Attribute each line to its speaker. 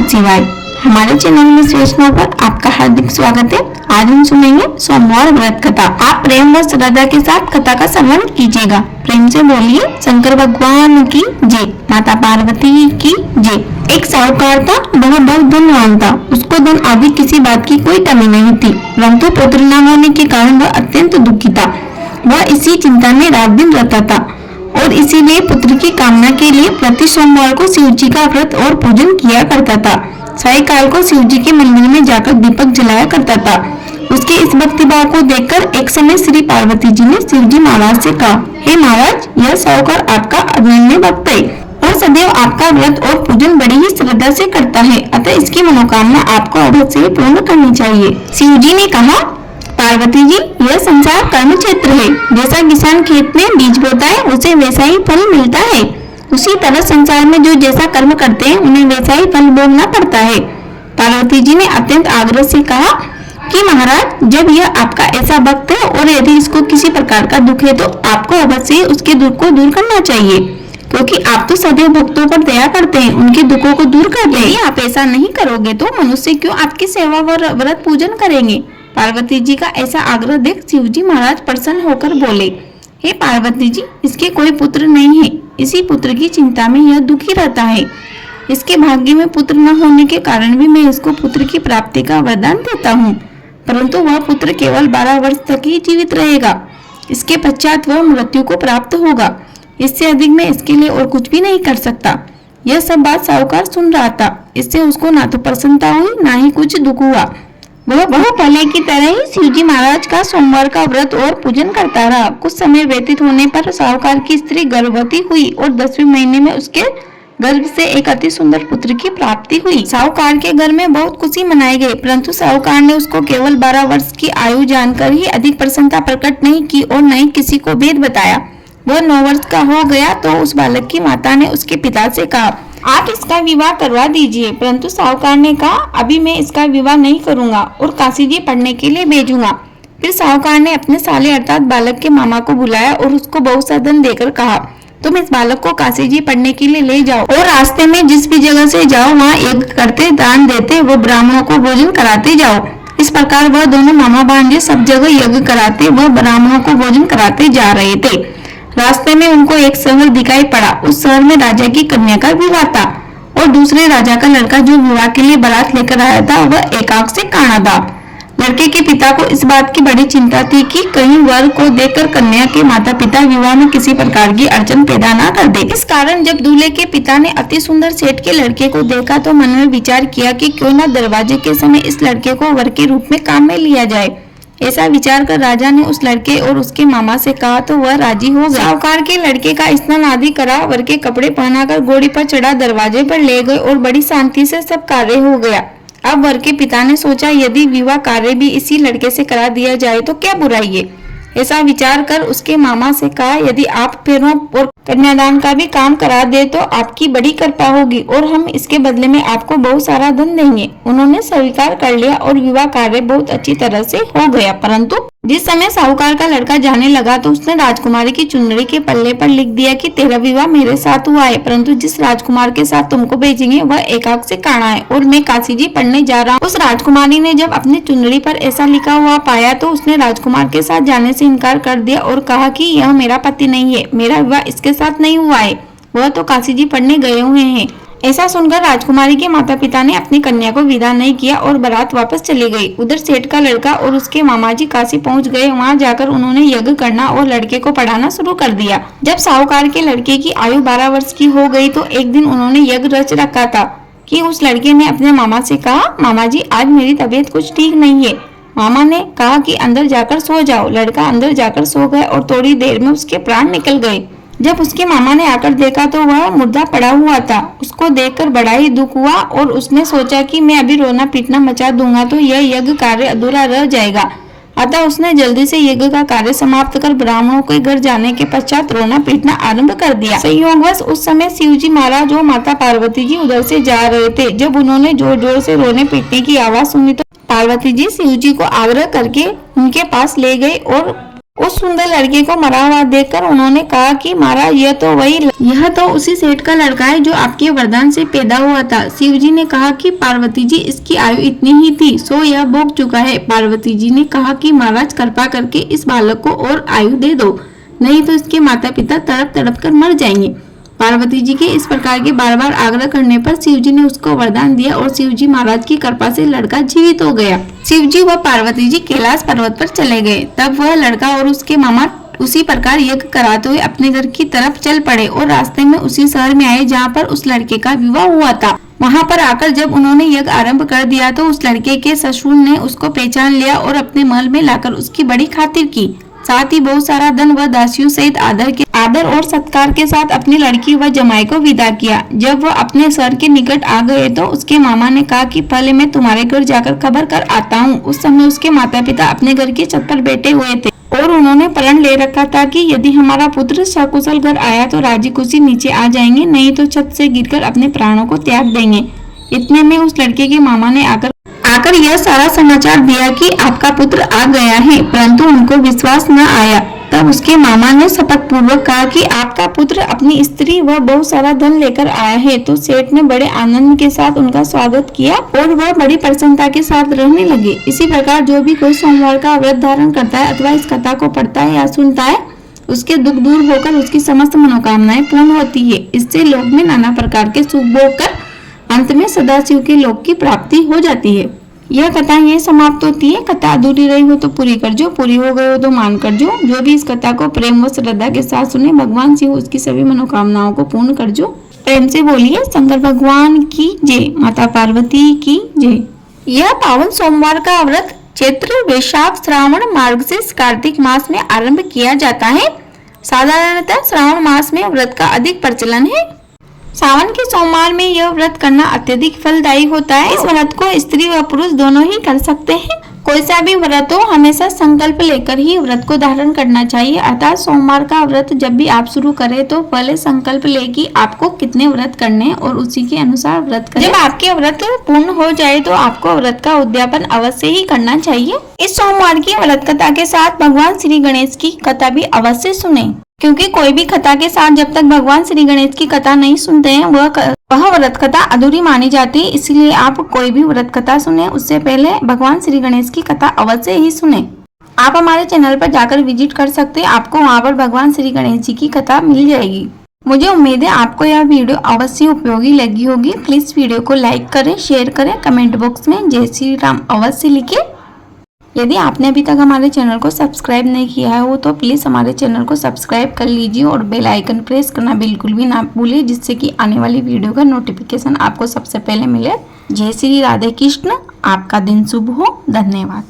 Speaker 1: नमः शिवाय। हमारे चैनल मिस वैष्णव पर आपका हार्दिक स्वागत है। आज हम सुनेंगे सोमवार व्रत कथा। आप प्रेम व श्रद्धा के साथ कथा का श्रवण कीजिएगा। प्रेम से बोलिए शंकर भगवान की जय, माता पार्वती की जय। एक साहूकार था, वह बहुत धनवान था। उसको धन आदि किसी बात की कोई कमी नहीं थी, परंतु पुत्र न होने के कारण वह अत्यंत दुखी था। वह इसी चिंता में रात दिन रहता था और इसीलिए पुत्र की कामना के लिए प्रति सोमवार को शिव जी का व्रत और पूजन किया करता था। सायंकाल को शिव जी के मंदिर में जाकर दीपक जलाया करता था। उसके इस भक्तिभाव को देखकर एक समय श्री पार्वती जी ने शिव जी महाराज से कहा, हे महाराज, यह साहूकार आपका अनन्य भक्त है और सदैव आपका व्रत और पूजन बड़ी ही श्रद्धा से करता है, अतः इसकी मनोकामना आपको अवश्य पूर्ण करनी चाहिए। शिव जी ने कहा, पार्वती जी, यह संसार कर्म क्षेत्र है। जैसा किसान खेत में बीज बोता है उसे वैसा ही फल मिलता है, उसी तरह संसार में जो जैसा कर्म करते हैं उन्हें वैसा ही फल भोगना पड़ता है। पार्वती जी ने अत्यंत आग्रह से कहा कि महाराज, जब यह आपका ऐसा भक्त है और यदि इसको किसी प्रकार का दुख है तो आपको अवश्य उसके दुख को दूर करना चाहिए, क्योंकि आप तो सदैव भक्तों पर दया करते हैं, उनके दुखों को दूर करते हैं। आप ऐसा नहीं करोगे तो मनुष्य क्यों आपकी सेवा व व्रत पूजन करेंगे। पार्वती जी का ऐसा आग्रह देख शिव जी महाराज प्रसन्न होकर बोले, हे पार्वती जी, इसके कोई पुत्र नहीं है, इसी पुत्र की चिंता में यह दुखी रहता है। इसके भाग्य में पुत्र न होने के कारण भी मैं इसको पुत्र की प्राप्ति का वरदान देता हूँ, परंतु वह पुत्र केवल 12 वर्ष तक ही जीवित रहेगा। इसके पश्चात वह मृत्यु को प्राप्त होगा। इससे अधिक मैं इसके लिए और कुछ भी नहीं कर सकता। यह सब बात साहूकार सुन रहा था। इससे उसको ना तो प्रसन्नता हुई, ना ही कुछ दुख हुआ। वह पहले की तरह ही शिवजी महाराज का सोमवार का व्रत और पूजन करता रहा। कुछ समय व्यतीत होने पर साहूकार की स्त्री गर्भवती हुई और 10वें महीने में उसके गर्भ से एक अति सुंदर पुत्र की प्राप्ति हुई। साहूकार के घर में बहुत खुशी मनाई गई, परंतु साहूकार ने उसको केवल 12 वर्ष की आयु जानकर ही अधिक प्रसन्नता प्रकट नहीं की और न ही किसी को भेद बताया। वह 9 वर्ष का हो गया तो उस बालक की माता ने उसके पिता से कहा, आप इसका विवाह करवा दीजिए। परंतु साहूकार ने कहा, अभी मैं इसका विवाह नहीं करूंगा और काशी जी पढ़ने के लिए भेजूंगा। फिर साहूकार ने अपने साले अर्थात बालक के मामा को बुलाया और उसको बहुत सा धन देकर कहा, तुम इस बालक को काशी जी पढ़ने के लिए ले जाओ और रास्ते में जिस भी जगह से जाओ वहाँ यज्ञ करते, दान देते व ब्राह्मणों को भोजन कराते जाओ। इस प्रकार वह दोनों मामा भांजे सब जगह यज्ञ कराते व ब्राह्मणों को भोजन कराते जा रहे थे। रास्ते में उनको एक शहर दिखाई पड़ा। उस शहर में राजा की कन्या का विवाह था और दूसरे राजा का लड़का जो विवाह के लिए बारात लेकर आया था वह एकांक से काना था। लड़के के पिता को इस बात की बड़ी चिंता थी कि कहीं वर को देखकर कन्या के माता पिता विवाह में किसी प्रकार की अड़चन पैदा ना कर दे। इस कारण जब दूल्हे के पिता ने अति सुंदर सेठ के लड़के को देखा तो मन में विचार किया कि क्यों न दरवाजे के समय इस लड़के को वर के रूप में काम में लिया जाए। ऐसा विचार कर राजा ने उस लड़के और उसके मामा से कहा तो वह राजी हो गए। साहूकार के लड़के का स्नान आदि करा, वर के कपड़े पहनाकर घोड़ी पर चढ़ा दरवाजे पर ले गए और बड़ी शांति से सब कार्य हो गया। अब वर के पिता ने सोचा, यदि विवाह कार्य भी इसी लड़के से करा दिया जाए तो क्या बुराई है। ऐसा विचार कर उसके मामा से कहा, यदि आप फेरों और कन्यादान का भी काम करा दे तो आपकी बड़ी कृपा होगी और हम इसके बदले में आपको बहुत सारा धन देंगे। उन्होंने स्वीकार कर लिया और विवाह कार्य बहुत अच्छी तरह से हो गया। परंतु जिस समय साहूकार का लड़का जाने लगा तो उसने राजकुमारी की चुनरी के पल्ले पर लिख दिया कि तेरा विवाह मेरे साथ हुआ है, परंतु जिस राजकुमार के साथ तुमको भेजेंगे वह एकांक से काना है और मैं काशी जी पढ़ने जा रहा हूँ। उस राजकुमारी ने जब अपनी चुनरी पर ऐसा लिखा हुआ पाया तो उसने राजकुमार के साथ जाने से इनकार कर दिया और कहा कि यह मेरा पति नहीं है, मेरा विवाह इसके साथ नहीं हुआ है, वह तो काशी जी पढ़ने गए हुए हैं। ऐसा सुनकर राजकुमारी के माता पिता ने अपनी कन्या को विदा नहीं किया और बारात वापस चली गई। उधर सेठ का लड़का और उसके मामा जी काशी पहुंच गए। वहां जाकर उन्होंने यज्ञ करना और लड़के को पढ़ाना शुरू कर दिया। जब साहूकार के लड़के की आयु 12 वर्ष की हो गई तो एक दिन उन्होंने यज्ञ रच रखा था कि उस लड़के ने अपने मामा से कहा, मामा जी, आज मेरी तबीयत कुछ ठीक नहीं है। मामा ने कहा कि अंदर जाकर सो जाओ। लड़का अंदर जाकर सो गया और थोड़ी देर में उसके प्राण निकल गए। जब उसके मामा ने आकर देखा तो वह मुर्दा पड़ा हुआ था। उसको देखकर बड़ा ही दुख हुआ और उसने सोचा कि मैं अभी रोना पीटना मचा दूंगा तो यह यज्ञ कार्य अधूरा रह जाएगा। अतः उसने जल्दी से यज्ञ का कार्य समाप्त कर ब्राह्मणों के घर जाने के पश्चात रोना पीटना आरंभ कर दिया। संयोगवश उस समय शिवजी महाराज और माता पार्वती जी उधर से जा रहे थे। जब उन्होंने जोर जोर से रोने पीटने की आवाज सुनी तो पार्वती जी शिवजी को आग्रह करके उनके पास ले गए और उस सुंदर लड़के को मरा हुआ देखकर उन्होंने कहा कि महाराज यह तो उसी सेठ का लड़का है जो आपके वरदान से पैदा हुआ था। शिव जी ने कहा कि पार्वती जी इसकी आयु इतनी ही थी, सो यह भोग चुका है। पार्वती जी ने कहा कि महाराज कृपा करके इस बालक को और आयु दे दो, नहीं तो इसके माता पिता तड़प तड़प कर मर जाएंगे। पार्वती जी के इस प्रकार के बार बार आग्रह करने पर शिव जी ने उसको वरदान दिया और शिव जी महाराज की कृपा से लड़का जीवित हो गया। शिव जी व पार्वती जी कैलाश पर्वत पर चले गए। तब वह लड़का और उसके मामा उसी प्रकार यज्ञ कराते हुए अपने घर की तरफ चल पड़े और रास्ते में उसी शहर में आए जहाँ पर उस लड़के का विवाह हुआ था। वहाँ पर आकर जब उन्होंने यज्ञ आरंभ कर दिया तो उस लड़के के ससुर ने उसको पहचान लिया और अपने महल में लाकर उसकी बड़ी खातिर की। साथ ही बहुत सारा धन व दासियों सहित आदर और सत्कार के साथ अपनी लड़की व जमाई को विदा किया। जब वह अपने शहर के निकट आ गए तो उसके मामा ने कहा कि पहले मैं तुम्हारे घर जाकर खबर कर आता हूँ। उस समय उसके माता पिता अपने घर की छत पर बैठे हुए थे और उन्होंने प्रण ले रखा था कि यदि हमारा पुत्र सकुशल घर आया तो राजी खुशी नीचे आ जाएंगे, नहीं तो छत से गिरकर अपने प्राणों को त्याग देंगे। इतने में उस लड़के के मामा ने आकर यह सारा समाचार दिया कि आपका पुत्र आ गया है, परंतु उनको विश्वास न आया। तब उसके मामा ने शपथ पूर्वक कहा कि आपका पुत्र अपनी स्त्री व बहुत सारा धन लेकर आया है। तो सेठ ने बड़े आनंद के साथ उनका स्वागत किया और वह बड़ी प्रसन्नता के साथ रहने लगे। इसी प्रकार जो भी कोई सोमवार का व्रत धारण करता है अथवा इस कथा को पढ़ता है या सुनता है, उसके दुख दूर होकर उसकी समस्त मनोकामनाएं पूर्ण होती है। इससे लोक में नाना प्रकार के सुख भोग कर अंत में सदाशिव के लोक की प्राप्ति हो जाती है। यह कथा यही समाप्त होती है। कथा अधूरी रही हो तो पूरी कर जो, पूरी हो गई हो तो मान कर जो भी इस कथा को प्रेम व श्रद्धा के साथ सुने, भगवान शिव उसकी सभी मनोकामनाओं को पूर्ण कर जो। प्रेम से बोलिए शंकर भगवान की जय, माता पार्वती की जय। यह पावन सोमवार का व्रत चैत्र वैशाख श्रावण मार्गशीर्ष कार्तिक मास में आरंभ किया जाता है। साधारणतः श्रावण मास में व्रत का अधिक प्रचलन है। सावन के सोमवार में यह व्रत करना अत्यधिक फलदायी होता है। इस व्रत को स्त्री व पुरुष दोनों ही कर सकते हैं। कोई सा भी व्रत हो हमेशा संकल्प लेकर ही व्रत को धारण करना चाहिए। अर्थात सोमवार का व्रत जब भी आप शुरू करें तो पहले संकल्प ले कि आपको कितने व्रत करने हैं और उसी के अनुसार व्रत करें। जब आपके व्रत पूर्ण हो जाए तो आपको व्रत का उद्यापन अवश्य ही करना चाहिए। इस सोमवार की व्रत कथा के साथ भगवान श्री गणेश की कथा भी अवश्य सुने, क्योंकि कोई भी कथा के साथ जब तक भगवान श्री गणेश की कथा नहीं सुनते हैं वह व्रत कथा अधूरी मानी जाती है। इसलिए आप कोई भी व्रत कथा सुने उससे पहले भगवान श्री गणेश की कथा अवश्य ही सुने। आप हमारे चैनल पर जाकर विजिट कर सकते हैं, आपको वहां पर भगवान श्री गणेश जी की कथा मिल जाएगी। मुझे उम्मीद है आपको यह वीडियो अवश्य उपयोगी लगी होगी। प्लीज वीडियो को लाइक करें, शेयर करें, कमेंट बॉक्स में जय श्री राम अवश्य लिखें। यदि आपने अभी तक हमारे चैनल को सब्सक्राइब नहीं किया है हो तो प्लीज़ हमारे चैनल को सब्सक्राइब कर लीजिए और बेल आइकन प्रेस करना बिल्कुल भी ना भूलिए, जिससे कि आने वाली वीडियो का नोटिफिकेशन आपको सबसे पहले मिले। जय श्री राधे कृष्ण। आपका दिन शुभ हो। धन्यवाद।